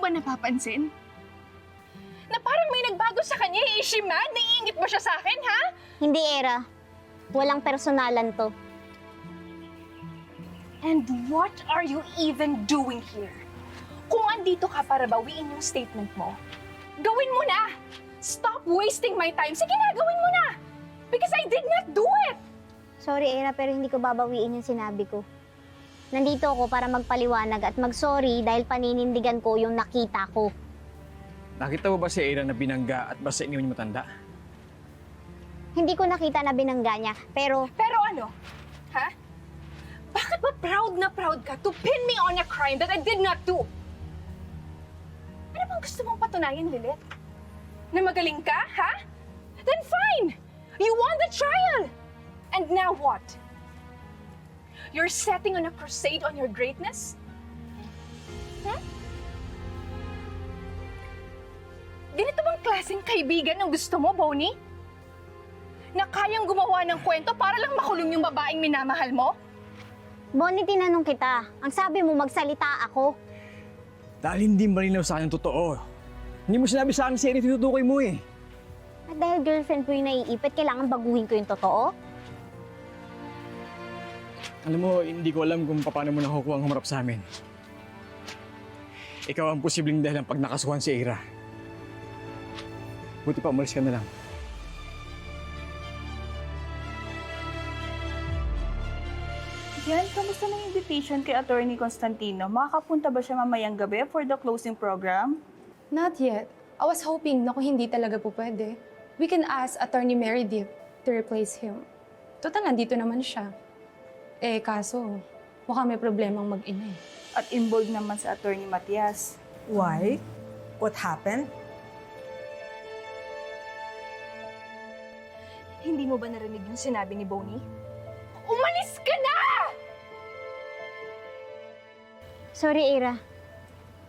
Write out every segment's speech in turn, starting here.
ba napapansin? Na parang may nagbago sa kanya, eh. Is she mad? Naiingit ba siya sa akin, ha? Hindi, Era. Walang personalan to. And what are you even doing here? Kung andito ka para bawiin yung statement mo, gawin mo na! Stop wasting my time. Sige na, gawin mo na! Because I did not do it! Sorry, Era, pero hindi ko babawiin yung sinabi ko. Nandito ako para magpaliwanag at mag-sorry dahil paninindigan ko yung nakita ko. Nakita mo ba si Era na binangga at basta iniwan niyo matanda? Hindi ko nakita na binangga niya, pero Pero ano? Ha? Bakit ba proud ka to pin me on a crime that I did not do? Ano bang gusto mong patunayan, Lilith? Na magaling ka, ha? Then fine! You won the trial! And now what? You're setting on a crusade on your greatness? Hmm? Ganito bang klaseng kaibigan ang gusto mo, Bonnie? Na kayang gumawa ng kwento para lang makulong yung babaeng minamahal mo? Bonnie, tinanong kita. Ang sabi mo, magsalita ako. Dahil hindi malinaw sa akin ang totoo. Hindi mo sinabi sa akin si Era tinutukoy mo eh. At dahil girlfriend ko yung naiipit, kailangan baguhin ko yung totoo? Alam mo, hindi ko alam kung paano mo nakukuha ang humarap sa amin. Ikaw ang posibleng dahilan pag nakasuhan si Era. Buti pa, umalis ka na lang. Yan, kamusta na yung invitation kay Attorney Constantino? Makakapunta ba siya mamayang gabi for the closing program? Not yet. I was hoping na kung hindi talaga po pwede, we can ask Attorney Meredith to replace him. Total, nandito naman siya. Eh, kaso, mukhang may problemang mag-ina eh. At involved naman sa Attorney Matias. Why? What happened? Hindi mo ba narinig yung sinabi ni Bonnie? Umalis ka na! Sorry, Era.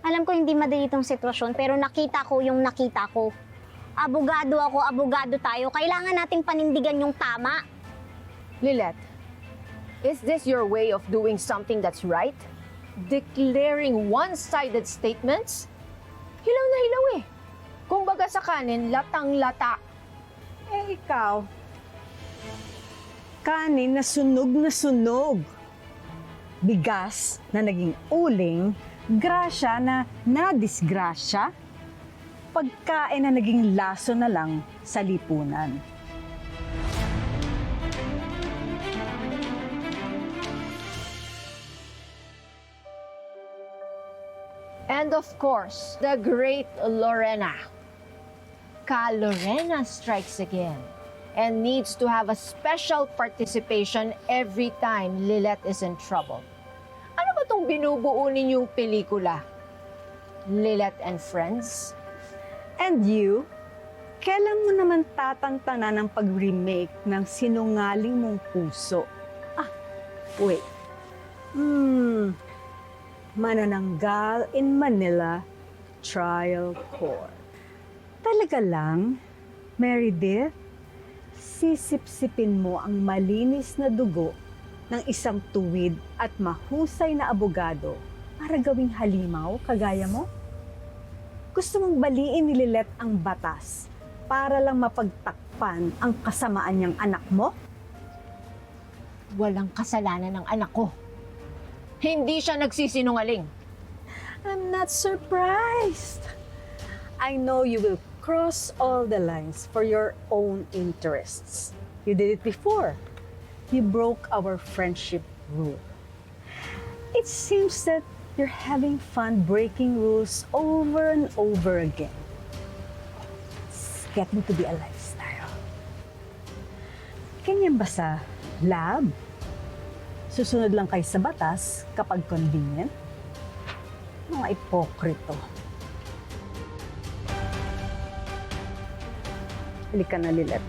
Alam ko hindi madali itong sitwasyon, pero nakita ko yung nakita ko. Abogado ako, abogado tayo. Kailangan nating panindigan yung tama. Lilith, is this your way of doing something that's right? Declaring one-sided statements? Hilaw na hilaw eh. Kung baga sa kanin, latang-lata. Eh, ikaw. Kanin na sunog. Bigas na naging uling, grasya na nadisgrasya, pagkain na naging laso na lang sa lipunan. And of course, the great Lorena. Lorena strikes again and needs to have a special participation every time Lilith is in trouble. Ano ba itong binubuo ninyong pelikula? Lilith and Friends? And you, kailan mo naman tatantanan ng pag-remake ng Sinungaling Mong Puso? Wait. Manananggal in Manila, Trial Court. Talaga lang, Meredith, sisipsipin mo ang malinis na dugo ng isang tuwid at mahusay na abogado para gawing halimaw kagaya mo? Gusto mong baliin ni Lilith ang batas para lang mapagtakpan ang kasamaan niyang anak mo? Walang kasalanan ng anak ko. Hindi siya nagsisinungaling. I'm not surprised. I know you will cross all the lines for your own interests. You did it before. You broke our friendship rule. It seems that you're having fun breaking rules over and over again. It's getting to be a lifestyle. Ganyan ba sa lab? Susunod lang kayo sa batas kapag convenient? Mga ipokrito. Halika na, Lilith.